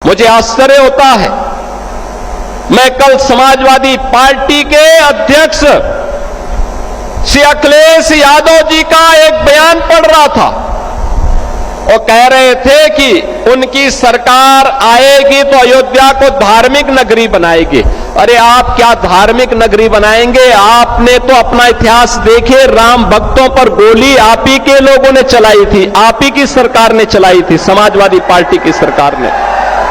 मुझे आश्चर्य होता है। मैं कल समाजवादी पार्टी के अध्यक्ष श्री अखिलेश यादव जी का एक बयान पढ़ रहा था। वो कह रहे थे कि उनकी सरकार आएगी तो अयोध्या को धार्मिक नगरी बनाएगी। अरे आप क्या धार्मिक नगरी बनाएंगे? आपने तो अपना इतिहास देखे, राम भक्तों पर गोली आप ही के लोगों ने चलाई थी, आप ही की सरकार ने चलाई थी, समाजवादी पार्टी की सरकार ने।